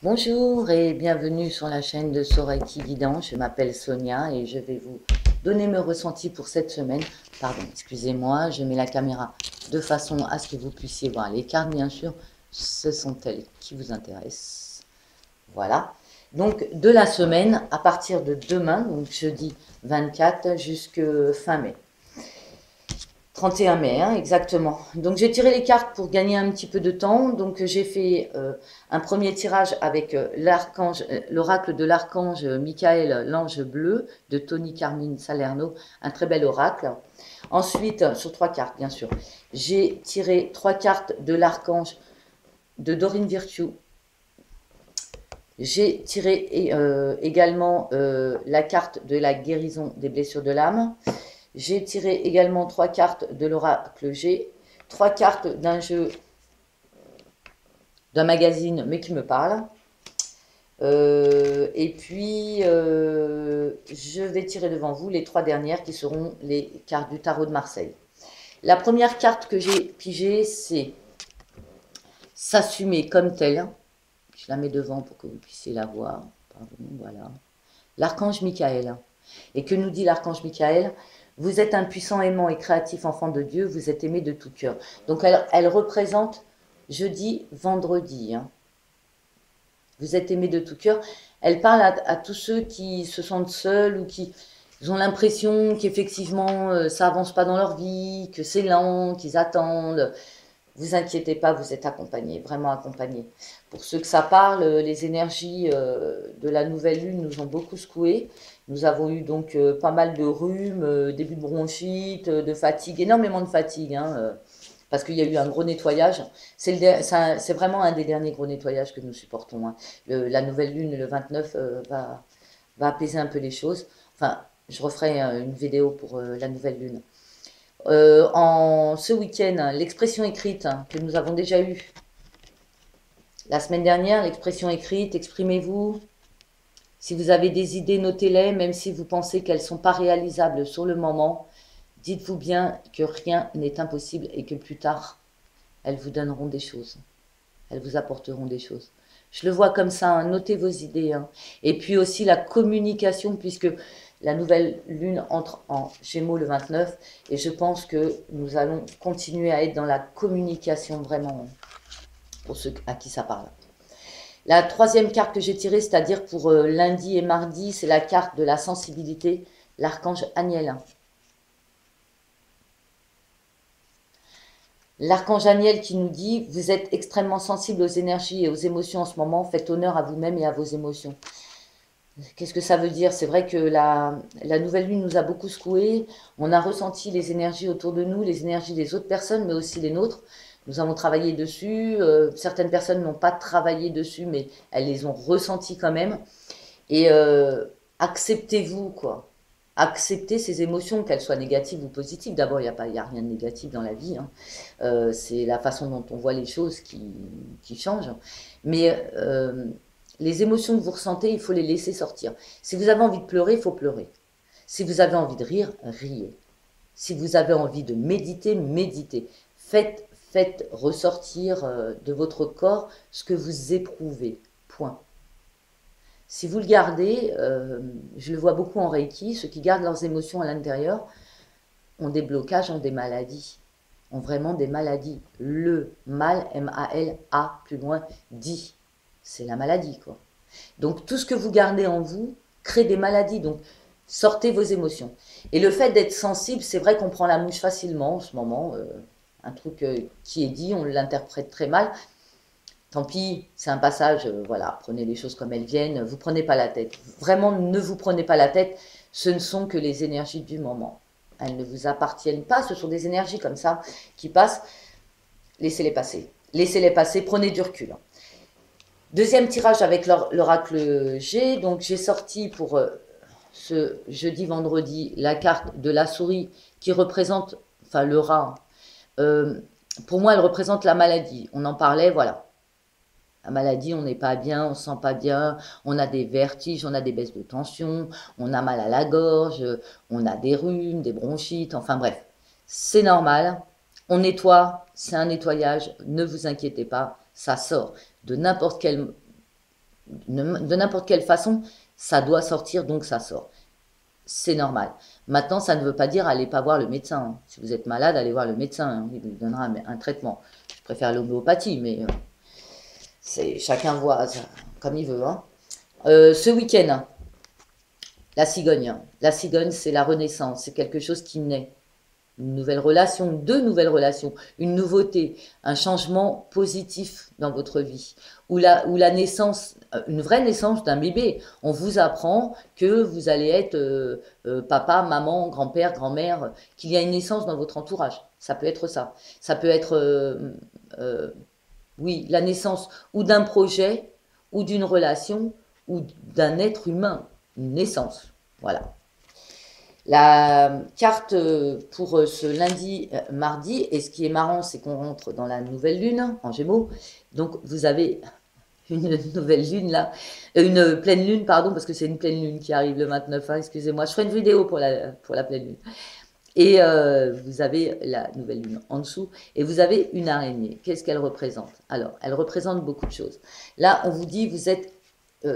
Bonjour et bienvenue sur la chaîne de Soreiki Guidance. Je m'appelle Sonia et je vais vous donner mes ressentis pour cette semaine. Pardon, excusez-moi, je mets la caméra de façon à ce que vous puissiez voir les cartes, bien sûr. Ce sont elles qui vous intéressent. Voilà. Donc, de la semaine, à partir de demain, donc jeudi 24 jusqu'à fin mai. 31 mai, hein, exactement. Donc j'ai tiré les cartes pour gagner un petit peu de temps. Donc j'ai fait un premier tirage avec l'archange, l'oracle de l'archange Michael, l'ange bleu de Tony Carmine Salerno, un très bel oracle. Ensuite, sur 3 cartes bien sûr, j'ai tiré 3 cartes de l'archange de Dorine Virtue. J'ai tiré également la carte de la guérison des blessures de l'âme. J'ai tiré également 3 cartes de l'oracle G, 3 cartes d'un jeu, d'un magazine, mais qui me parle. Et puis, je vais tirer devant vous les 3 dernières qui seront les cartes du tarot de Marseille. La première carte que j'ai pigée, c'est s'assumer comme tel. Je la mets devant pour que vous puissiez la voir. Pardon, voilà. L'archange Michael. Et que nous dit l'archange Michael? Vous êtes un puissant, aimant et créatif enfant de Dieu, vous êtes aimé de tout cœur. Donc elle représente jeudi, vendredi. Hein. Vous êtes aimé de tout cœur. Elle parle à tous ceux qui se sentent seuls ou qui ont l'impression qu'effectivement ça avance pas dans leur vie, que c'est lent, qu'ils attendent. Vous inquiétez pas, vous êtes accompagnés, vraiment accompagnés. Pour ceux que ça parle, les énergies de la nouvelle lune nous ont beaucoup secoués. Nous avons eu donc pas mal de rhumes, début de bronchite, de fatigue, énormément de fatigue, hein, parce qu'il y a eu un gros nettoyage. C'est vraiment un des derniers gros nettoyages que nous supportons. Hein. La nouvelle lune, le 29, va apaiser un peu les choses. Enfin, je referai une vidéo pour la nouvelle lune. En ce week-end, l'expression écrite que nous avons déjà eue la semaine dernière, l'expression écrite, exprimez-vous. Si vous avez des idées, notez-les, même si vous pensez qu'elles ne sont pas réalisables sur le moment. Dites-vous bien que rien n'est impossible et que plus tard, elles vous donneront des choses. Elles vous apporteront des choses. Je le vois comme ça, hein, notez vos idées. Hein. Et puis aussi la communication, puisque la nouvelle lune entre en Gémeaux le 29, et je pense que nous allons continuer à être dans la communication vraiment, pour ceux à qui ça parle. La troisième carte que j'ai tirée, c'est-à-dire pour lundi et mardi, c'est la carte de la sensibilité, l'archange Aniel. L'archange Aniel qui nous dit, vous êtes extrêmement sensible aux énergies et aux émotions en ce moment, faites honneur à vous-même et à vos émotions. Qu'est-ce que ça veut dire? C'est vrai que la nouvelle lune nous a beaucoup secoués. On a ressenti les énergies autour de nous, les énergies des autres personnes, mais aussi les nôtres. Nous avons travaillé dessus. Certaines personnes n'ont pas travaillé dessus, mais elles les ont ressenties quand même. Et acceptez-vous, quoi. Acceptez ces émotions, qu'elles soient négatives ou positives. D'abord, il n'y a rien de négatif dans la vie. Hein. C'est la façon dont on voit les choses qui change. Mais les émotions que vous ressentez, il faut les laisser sortir. Si vous avez envie de pleurer, il faut pleurer. Si vous avez envie de rire, riez. Si vous avez envie de méditer, méditez. Faites ressortir de votre corps ce que vous éprouvez. Point. Si vous le gardez, je le vois beaucoup en Reiki, ceux qui gardent leurs émotions à l'intérieur ont des blocages, ont des maladies. Ont vraiment des maladies. Le mal, M-A-L-A, plus loin, dit. C'est la maladie, quoi. Donc, tout ce que vous gardez en vous crée des maladies. Donc, sortez vos émotions. Et le fait d'être sensible, c'est vrai qu'on prend la mouche facilement en ce moment. Un truc qui est dit, on l'interprète très mal. Tant pis, c'est un passage, voilà, prenez les choses comme elles viennent. Vous prenez pas la tête. Vraiment, ne vous prenez pas la tête. Ce ne sont que les énergies du moment. Elles ne vous appartiennent pas. Ce sont des énergies comme ça qui passent. Laissez-les passer. Laissez-les passer. Prenez du recul. Deuxième tirage avec l'oracle G. Donc j'ai sorti pour ce jeudi, vendredi, la carte de la souris qui représente, enfin le rat. Pour moi, elle représente la maladie. On en parlait, voilà. La maladie, on n'est pas bien, on ne se sent pas bien, on a des vertiges, on a des baisses de tension, on a mal à la gorge, on a des rhumes, des bronchites, enfin bref. C'est normal. On nettoie, c'est un nettoyage, ne vous inquiétez pas, ça sort de n'importe quel De n'importe quelle façon, ça doit sortir, donc ça sort. C'est normal. Maintenant, ça ne veut pas dire allez pas voir le médecin, hein. Si vous êtes malade, allez voir le médecin, hein. Il vous donnera un traitement. Je préfère l'homéopathie, mais chacun voit ça comme il veut, hein. Ce week-end, hein, la cigogne. Hein. La cigogne, c'est la renaissance, c'est quelque chose qui naît. Une nouvelle relation, deux nouvelles relations, une nouveauté, un changement positif dans votre vie, ou la naissance, une vraie naissance d'un bébé. On vous apprend que vous allez être papa, maman, grand-père, grand-mère, qu'il y a une naissance dans votre entourage. Ça peut être ça. Ça peut être, oui, la naissance ou d'un projet, ou d'une relation, ou d'un être humain. Une naissance. Voilà. La carte pour ce lundi, mardi, et ce qui est marrant, c'est qu'on rentre dans la nouvelle lune, en Gémeaux. Donc, vous avez une nouvelle lune là, une pleine lune, pardon, parce que c'est une pleine lune qui arrive le 29, hein, excusez-moi. Je ferai une vidéo pour la pleine lune. Et vous avez la nouvelle lune en dessous, et vous avez une araignée. Qu'est-ce qu'elle représente? Alors, elle représente beaucoup de choses. Là, on vous dit, vous êtes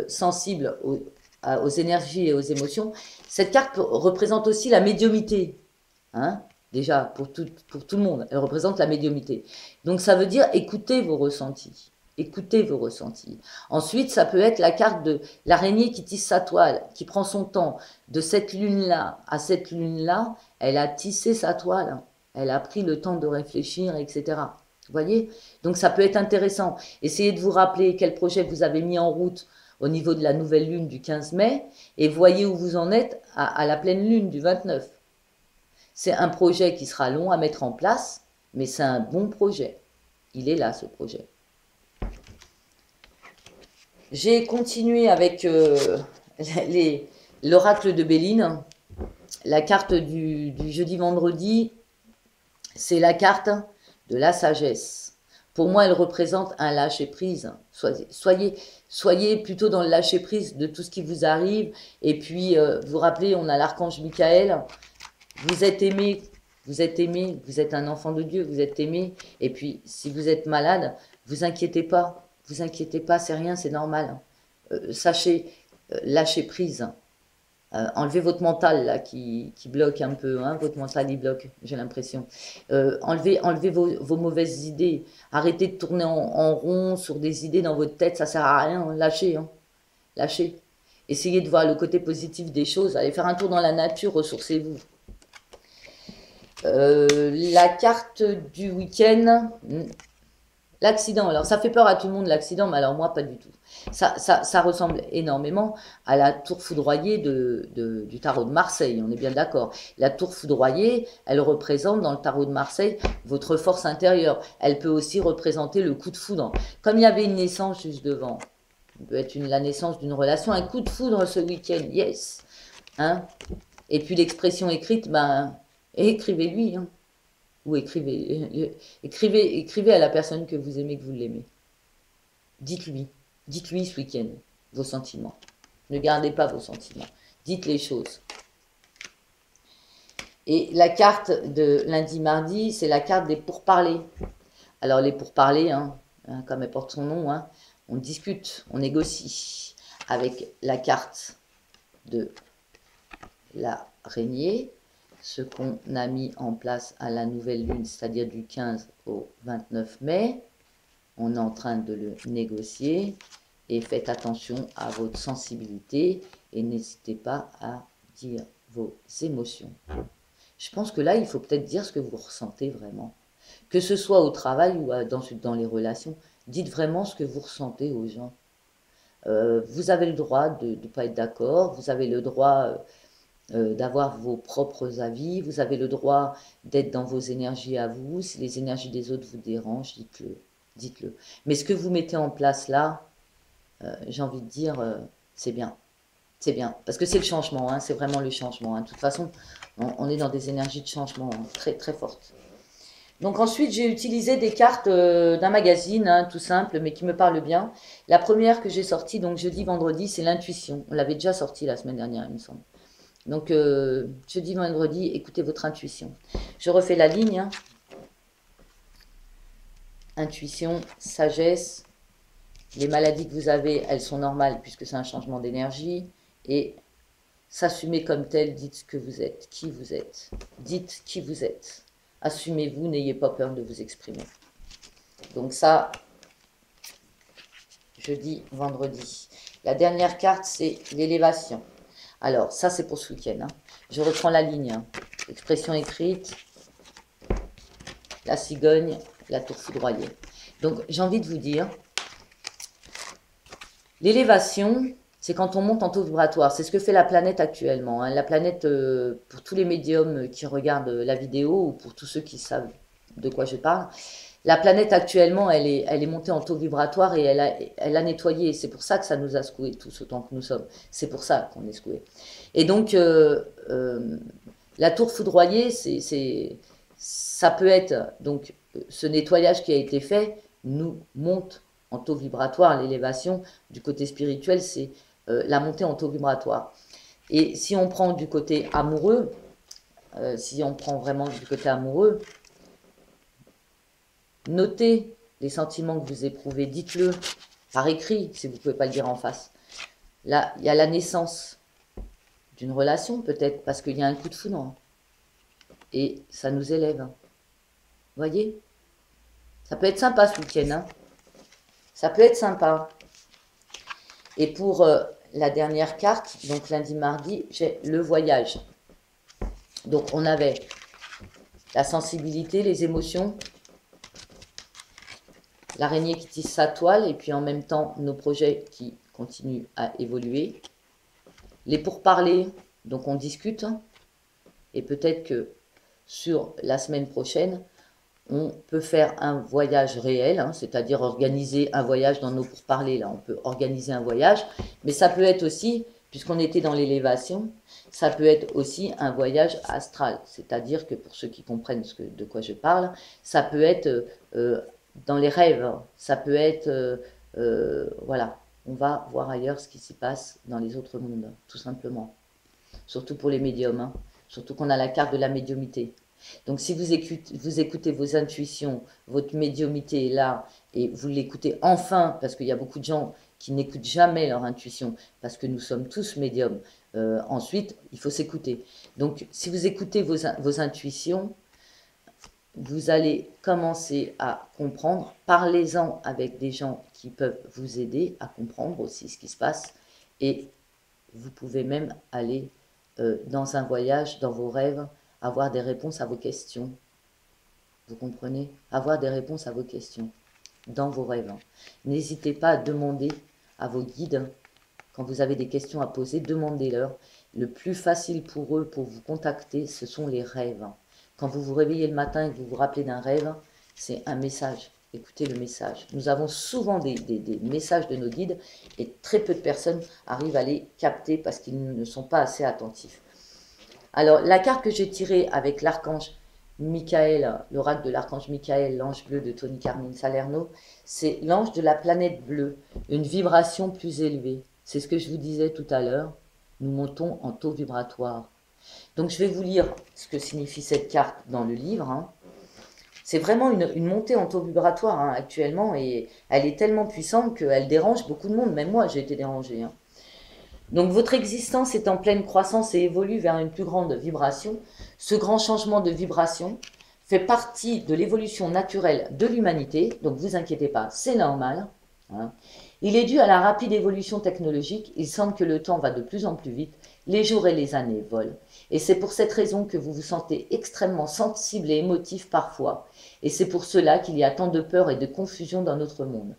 sensible aux énergies et aux émotions. Cette carte représente aussi la médiumnité. Hein, déjà, pour tout le monde, elle représente la médiumnité. Donc, ça veut dire écoutez vos ressentis. Écoutez vos ressentis. Ensuite, ça peut être la carte de l'araignée qui tisse sa toile, qui prend son temps. De cette lune-là à cette lune-là, elle a tissé sa toile. Elle a pris le temps de réfléchir, etc. Vous voyez? Donc, ça peut être intéressant. Essayez de vous rappeler quel projet vous avez mis en route au niveau de la nouvelle lune du 15 mai, et voyez où vous en êtes à la pleine lune du 29. C'est un projet qui sera long à mettre en place, mais c'est un bon projet. Il est là, ce projet. J'ai continué avec l'oracle de Béline. La carte du jeudi-vendredi, c'est la carte de la sagesse. Pour moi, elle représente un lâcher-prise. Soyez plutôt dans le lâcher-prise de tout ce qui vous arrive. Et puis, vous vous rappelez, on a l'archange Michael. Vous êtes aimé, vous êtes un enfant de Dieu, vous êtes aimé. Et puis, si vous êtes malade, vous inquiétez pas. Vous inquiétez pas, c'est rien, c'est normal. Sachez lâcher prise. Enlevez votre mental là qui bloque un peu, hein, votre mental il bloque, j'ai l'impression. Enlevez vos mauvaises idées. Arrêtez de tourner en rond sur des idées dans votre tête, ça sert à rien. Hein. Lâchez, hein. Lâchez. Essayez de voir le côté positif des choses. Allez faire un tour dans la nature, ressourcez-vous. La carte du week-end, l'accident. Alors ça fait peur à tout le monde l'accident, mais alors moi pas du tout. Ça ressemble énormément à la tour foudroyée du tarot de Marseille, on est bien d'accord. La tour foudroyée, elle représente dans le tarot de Marseille votre force intérieure. Elle peut aussi représenter le coup de foudre. Comme il y avait une naissance juste devant, ça peut être la naissance d'une relation, un coup de foudre ce week-end, yes. Hein? Et puis l'expression écrite, ben, écrivez-lui, hein. Ou écrivez à la personne que vous aimez, que vous l'aimez. Dites-lui ce week-end vos sentiments. Ne gardez pas vos sentiments. Dites les choses. Et la carte de lundi-mardi, c'est la carte des pourparlers. Alors les pourparlers, hein, comme elle porte son nom, hein, on discute, on négocie avec la carte de l'araignée, ce qu'on a mis en place à la nouvelle lune, c'est-à-dire du 15 au 29 mai. On est en train de le négocier et faites attention à votre sensibilité et n'hésitez pas à dire vos émotions. Je pense que là, il faut peut-être dire ce que vous ressentez vraiment. Que ce soit au travail ou dans les relations, dites vraiment ce que vous ressentez aux gens. Vous avez le droit de ne pas être d'accord, vous avez le droit d'avoir vos propres avis, vous avez le droit d'être dans vos énergies à vous. Si les énergies des autres vous dérangent, dites-le. Dites-le. Mais ce que vous mettez en place là, j'ai envie de dire, c'est bien. C'est bien. Parce que c'est le changement, hein, c'est vraiment le changement. Hein. De toute façon, on est dans des énergies de changement hein, très très fortes. Donc ensuite, j'ai utilisé des cartes d'un magazine, hein, tout simple, mais qui me parle bien. La première que j'ai sortie, donc jeudi, vendredi, c'est l'intuition. On l'avait déjà sortie la semaine dernière, il me semble. Donc, jeudi, vendredi, écoutez votre intuition. Je refais la ligne. Hein. Intuition, sagesse, les maladies que vous avez, elles sont normales puisque c'est un changement d'énergie. Et s'assumer comme tel, dites ce que vous êtes, qui vous êtes. Dites qui vous êtes. Assumez-vous, n'ayez pas peur de vous exprimer. Donc ça, jeudi, vendredi. La dernière carte, c'est l'élévation. Alors, ça, c'est pour ce week-end. Hein. Je reprends la ligne. Hein. Expression écrite, la cigogne, la tour foudroyée. Donc, j'ai envie de vous dire, l'élévation, c'est quand on monte en taux vibratoire. C'est ce que fait la planète actuellement. Hein. La planète, pour tous les médiums qui regardent la vidéo, ou pour tous ceux qui savent de quoi je parle, la planète actuellement, elle est montée en taux vibratoire et elle a nettoyé. C'est pour ça que ça nous a secoués tous autant que nous sommes. C'est pour ça qu'on est secoués. Et donc, la tour foudroyée, ça peut être, donc, ce nettoyage qui a été fait nous monte en taux vibratoire. L'élévation du côté spirituel, c'est la montée en taux vibratoire. Et si on prend du côté amoureux, si on prend vraiment du côté amoureux, notez les sentiments que vous éprouvez, dites-le par écrit, si vous ne pouvez pas le dire en face. Là, il y a la naissance d'une relation, peut-être, parce qu'il y a un coup de foudre. Et ça nous élève. Vous voyez? Ça peut être sympa ce week-end. Hein, ça peut être sympa. Et pour la dernière carte, donc lundi, mardi, j'ai le voyage. Donc on avait la sensibilité, les émotions, l'araignée qui tisse sa toile, et puis en même temps nos projets qui continuent à évoluer. Les pourparlers, donc on discute, et peut-être que sur la semaine prochaine, on peut faire un voyage réel, hein, c'est-à-dire organiser un voyage dans nos pourparlers. Là, on peut organiser un voyage, mais ça peut être aussi, puisqu'on était dans l'élévation, ça peut être aussi un voyage astral. C'est-à-dire que pour ceux qui comprennent de quoi je parle, ça peut être dans les rêves, ça peut être, voilà, on va voir ailleurs ce qui s'y passe dans les autres mondes, tout simplement. Surtout pour les médiums, hein, surtout qu'on a la carte de la médiumité. Donc si vous écoutez vos intuitions, votre médiumité est là, et vous l'écoutez enfin, parce qu'il y a beaucoup de gens qui n'écoutent jamais leur intuition, parce que nous sommes tous médiums. Ensuite, il faut s'écouter. Donc si vous écoutez vos intuitions, vous allez commencer à comprendre. Parlez-en avec des gens qui peuvent vous aider à comprendre aussi ce qui se passe. Et vous pouvez même aller dans un voyage, dans vos rêves, avoir des réponses à vos questions. Vous comprenez? Avoir des réponses à vos questions dans vos rêves. N'hésitez pas à demander à vos guides, quand vous avez des questions à poser, demandez-leur. Le plus facile pour eux, pour vous contacter, ce sont les rêves. Quand vous vous réveillez le matin et que vous vous rappelez d'un rêve, c'est un message. Écoutez le message. Nous avons souvent des messages de nos guides et très peu de personnes arrivent à les capter parce qu'ils ne sont pas assez attentifs. Alors, la carte que j'ai tirée avec l'archange Michael, l'oracle de l'archange Michael, l'ange bleu de Tony Carmine Salerno, c'est l'ange de la planète bleue, une vibration plus élevée. C'est ce que je vous disais tout à l'heure. Nous montons en taux vibratoire. Donc, je vais vous lire ce que signifie cette carte dans le livre. Hein. C'est vraiment une montée en taux vibratoire hein, actuellement et elle est tellement puissante qu'elle dérange beaucoup de monde. Même moi, j'ai été dérangée. Hein. Donc, votre existence est en pleine croissance et évolue vers une plus grande vibration. Ce grand changement de vibration fait partie de l'évolution naturelle de l'humanité. Donc, vous inquiétez pas, c'est normal. Hein. Il est dû à la rapide évolution technologique. Il semble que le temps va de plus en plus vite. Les jours et les années volent. Et c'est pour cette raison que vous vous sentez extrêmement sensible et émotif parfois. Et c'est pour cela qu'il y a tant de peur et de confusion dans notre monde.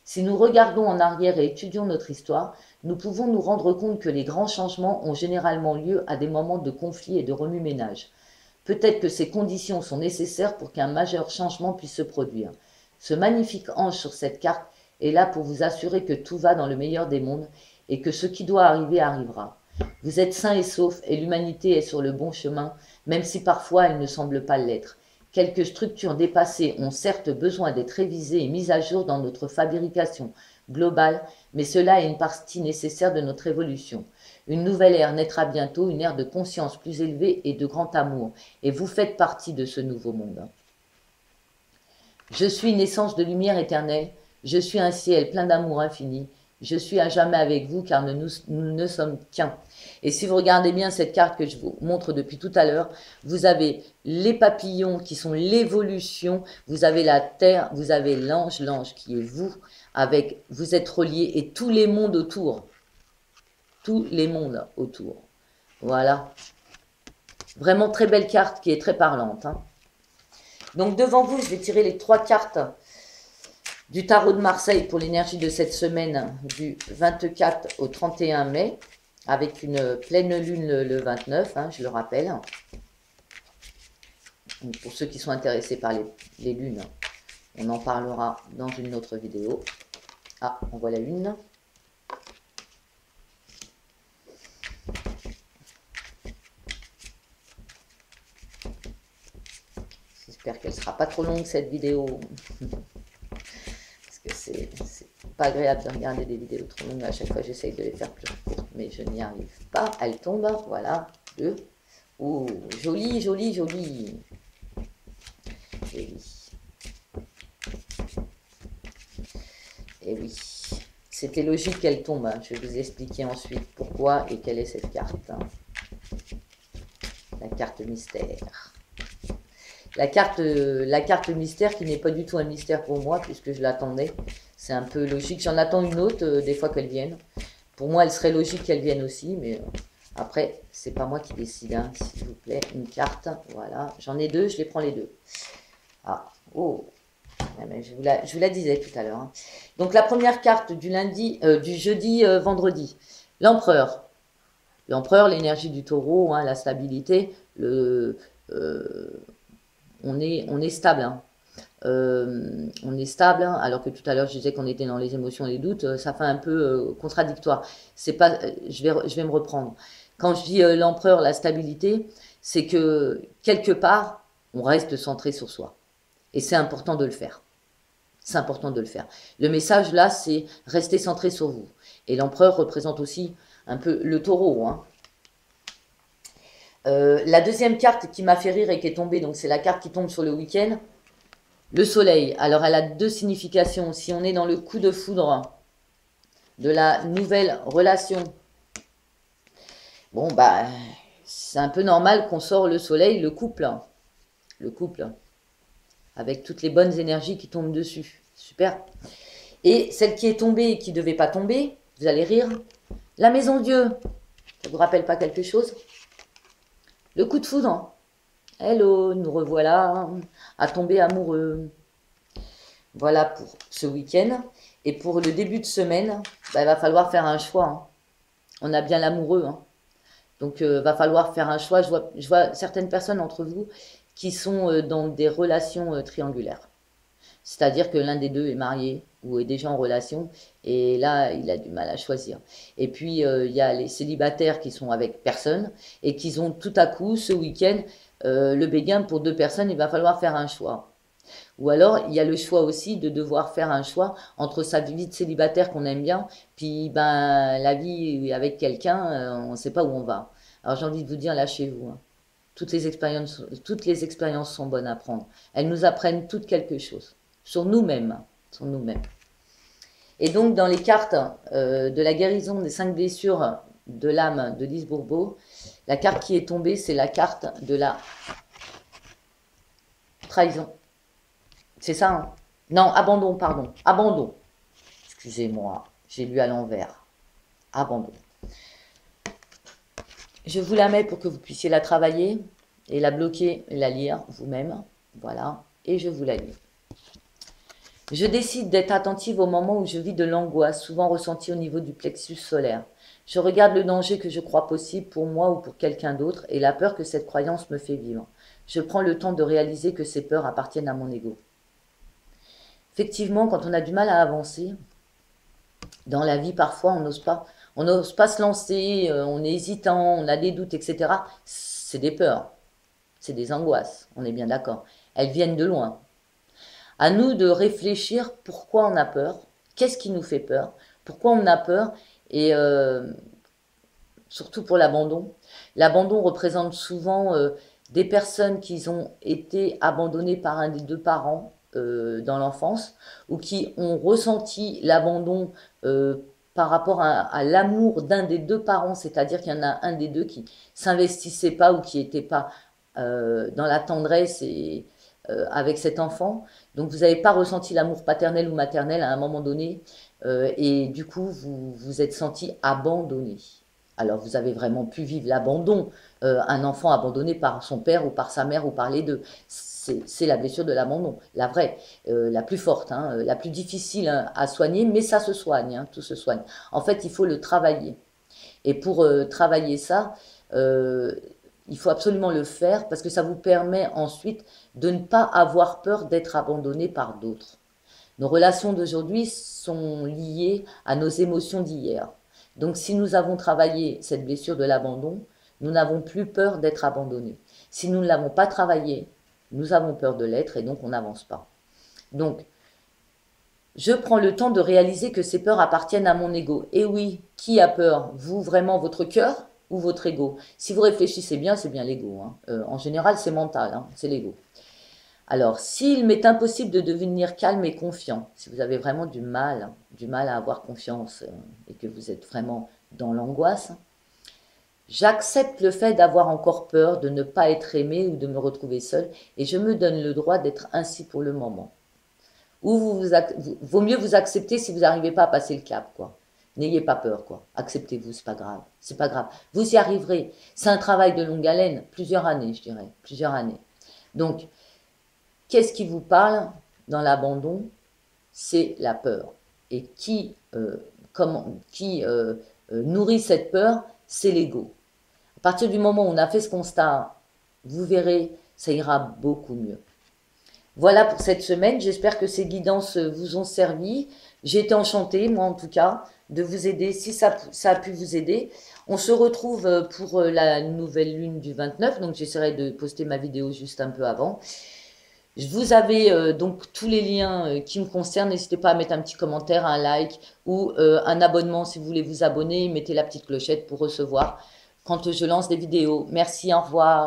Si nous regardons en arrière et étudions notre histoire, nous pouvons nous rendre compte que les grands changements ont généralement lieu à des moments de conflit et de remue-ménage. Peut-être que ces conditions sont nécessaires pour qu'un majeur changement puisse se produire. Ce magnifique ange sur cette carte est là pour vous assurer que tout va dans le meilleur des mondes et que ce qui doit arriver arrivera. Vous êtes sains et saufs et l'humanité est sur le bon chemin, même si parfois elle ne semble pas l'être. Quelques structures dépassées ont certes besoin d'être révisées et mises à jour dans notre fabrication globale, mais cela est une partie nécessaire de notre évolution. Une nouvelle ère naîtra bientôt, une ère de conscience plus élevée et de grand amour, et vous faites partie de ce nouveau monde. Je suis une essence de lumière éternelle, Je suis un ciel plein d'amour infini. Je suis à jamais avec vous car nous ne sommes qu'un. Et si vous regardez bien cette carte que je vous montre depuis tout à l'heure, vous avez les papillons qui sont l'évolution, vous avez la terre, vous avez l'ange qui est vous, avec vous êtes reliés et tous les mondes autour. Tous les mondes autour. Voilà. Vraiment très belle carte qui est très parlante. Hein. Donc devant vous, je vais tirer les 3 cartes du tarot de Marseille pour l'énergie de cette semaine du 24 au 31 mai, avec une pleine lune le 29, hein, je le rappelle. Donc pour ceux qui sont intéressés par les lunes, on en parlera dans une autre vidéo. Ah, on voit la lune. J'espère qu'elle ne sera pas trop longue cette vidéo. Parce que c'est pas agréable de regarder des vidéos trop longues. À chaque fois, j'essaye de les faire plus courtes, mais je n'y arrive pas. Elle tombe, voilà. Deux. Oh, joli, joli, joli. Joli. Et oui, c'était logique qu'elle tombe. Hein. Je vais vous expliquer ensuite pourquoi et quelle est cette carte. Hein. La carte mystère. La carte mystère qui n'est pas du tout un mystère pour moi puisque je l'attendais. C'est un peu logique. J'en attends une autre des fois qu'elle vienne. Pour moi, elle serait logique qu'elle vienne aussi, mais après, c'est pas moi qui décide. Hein, s'il vous plaît, une carte. Voilà, j'en ai 2, je les prends les 2. Ah, oh, je vous la disais tout à l'heure. Hein. Donc la première carte du jeudi, vendredi, l'empereur. L'empereur, l'énergie du taureau, hein, la stabilité, on est stable. Hein. On est stable, hein, alors que tout à l'heure je disais qu'on était dans les émotions et les doutes, ça fait un peu contradictoire. C'est pas, je vais me reprendre. Quand je dis l'empereur, la stabilité, c'est que quelque part, on reste centré sur soi. Et c'est important de le faire. C'est important de le faire. Le message là, c'est rester centré sur vous. Et l'empereur représente aussi un peu le taureau. Hein. La deuxième carte qui m'a fait rire et qui est tombée, donc c'est la carte qui tombe sur le week-end. Le soleil, alors elle a 2 significations. Si on est dans le coup de foudre de la nouvelle relation, bon, bah, c'est un peu normal qu'on sort le soleil, le couple, avec toutes les bonnes énergies qui tombent dessus. Super. Et celle qui est tombée et qui ne devait pas tomber, vous allez rire, la maison Dieu. Ça vous rappelle pas quelque chose? Le coup de foudre. Hello, nous revoilà à tomber amoureux. Voilà pour ce week-end. Et pour le début de semaine, bah, il va falloir faire un choix. Hein. On a bien l'amoureux. Hein. Donc, va falloir faire un choix. Je vois certaines personnes entre vous qui sont dans des relations triangulaires. C'est-à-dire que l'un des deux est marié ou est déjà en relation. Et là, il a du mal à choisir. Et puis, il y a les célibataires qui sont avec personne et qui ont tout à coup, ce week-end, le béguin pour 2 personnes. Il va falloir faire un choix. Ou alors, il y a le choix aussi de devoir faire un choix entre sa vie de célibataire qu'on aime bien, puis ben, la vie avec quelqu'un, on ne sait pas où on va. Alors j'ai envie de vous dire, lâchez-vous. Hein. Toutes les expériences sont bonnes à prendre. Elles nous apprennent toutes quelque chose. Sur nous-mêmes. Sur nous-mêmes. Et donc, dans les cartes de la guérison des 5 blessures de l'âme de Lise Bourbeau, la carte qui est tombée, c'est la carte de la trahison. C'est ça, hein? Non, abandon, pardon. Abandon. Excusez-moi, j'ai lu à l'envers. Abandon. Je vous la mets pour que vous puissiez la travailler et la bloquer et la lire vous-même. Voilà. Et je vous la lis. Je décide d'être attentive au moment où je vis de l'angoisse, souvent ressentie au niveau du plexus solaire. Je regarde le danger que je crois possible pour moi ou pour quelqu'un d'autre et la peur que cette croyance me fait vivre. Je prends le temps de réaliser que ces peurs appartiennent à mon ego. Effectivement, quand on a du mal à avancer, dans la vie, parfois, on n'ose pas se lancer, on est hésitant, on a des doutes, etc. C'est des peurs, c'est des angoisses, on est bien d'accord. Elles viennent de loin. À nous de réfléchir pourquoi on a peur, qu'est-ce qui nous fait peur, pourquoi on a peur, et surtout pour l'abandon. L'abandon représente souvent des personnes qui ont été abandonnées par un des 2 parents, dans l'enfance ou qui ont ressenti l'abandon par rapport à l'amour d'un des deux parents, c'est-à-dire qu'il y en a un des deux qui s'investissait pas ou qui n'était pas dans la tendresse et avec cet enfant. Donc vous n'avez pas ressenti l'amour paternel ou maternel à un moment donné et du coup vous vous êtes senti abandonné. Alors vous avez vraiment pu vivre l'abandon, un enfant abandonné par son père ou par sa mère ou par les deux. C'est la blessure de l'abandon, la vraie, la plus forte, hein, la plus difficile hein, à soigner, mais ça se soigne, hein, tout se soigne. En fait, il faut le travailler. Et pour travailler ça, euh, il faut absolument le faire parce que ça vous permet ensuite de ne pas avoir peur d'être abandonné par d'autres. Nos relations d'aujourd'hui sont liées à nos émotions d'hier. Donc si nous avons travaillé cette blessure de l'abandon, nous n'avons plus peur d'être abandonnés. Si nous ne l'avons pas travaillé, nous avons peur de l'être et donc on n'avance pas. Donc, je prends le temps de réaliser que ces peurs appartiennent à mon ego. Et oui, qui a peur? Vous, vraiment, votre cœur ou votre ego? Si vous réfléchissez bien, c'est bien l'ego. Hein. En général, c'est mental, hein, c'est l'ego. Alors, s'il m'est impossible de devenir calme et confiant, si vous avez vraiment du mal à avoir confiance et que vous êtes vraiment dans l'angoisse, j'accepte le fait d'avoir encore peur, de ne pas être aimé ou de me retrouver seul et je me donne le droit d'être ainsi pour le moment. Ou vaut mieux vous accepter si vous n'arrivez pas à passer le cap, quoi. N'ayez pas peur, quoi. Acceptez-vous, c'est pas grave. C'est pas grave. Vous y arriverez. C'est un travail de longue haleine, plusieurs années, je dirais, plusieurs années. Donc, qu'est-ce qui vous parle dans l'abandon? C'est la peur. Et qui nourrit cette peur? C'est l'ego. À partir du moment où on a fait ce constat, vous verrez, ça ira beaucoup mieux. Voilà pour cette semaine. J'espère que ces guidances vous ont servi. J'ai été enchantée, moi en tout cas, de vous aider si ça a pu vous aider. On se retrouve pour la nouvelle lune du 29. Donc j'essaierai de poster ma vidéo juste un peu avant. Vous avez donc tous les liens qui me concernent. N'hésitez pas à mettre un petit commentaire, un like ou un abonnement si vous voulez vous abonner. Mettez la petite clochette pour recevoir quand je lance des vidéos. Merci, au revoir.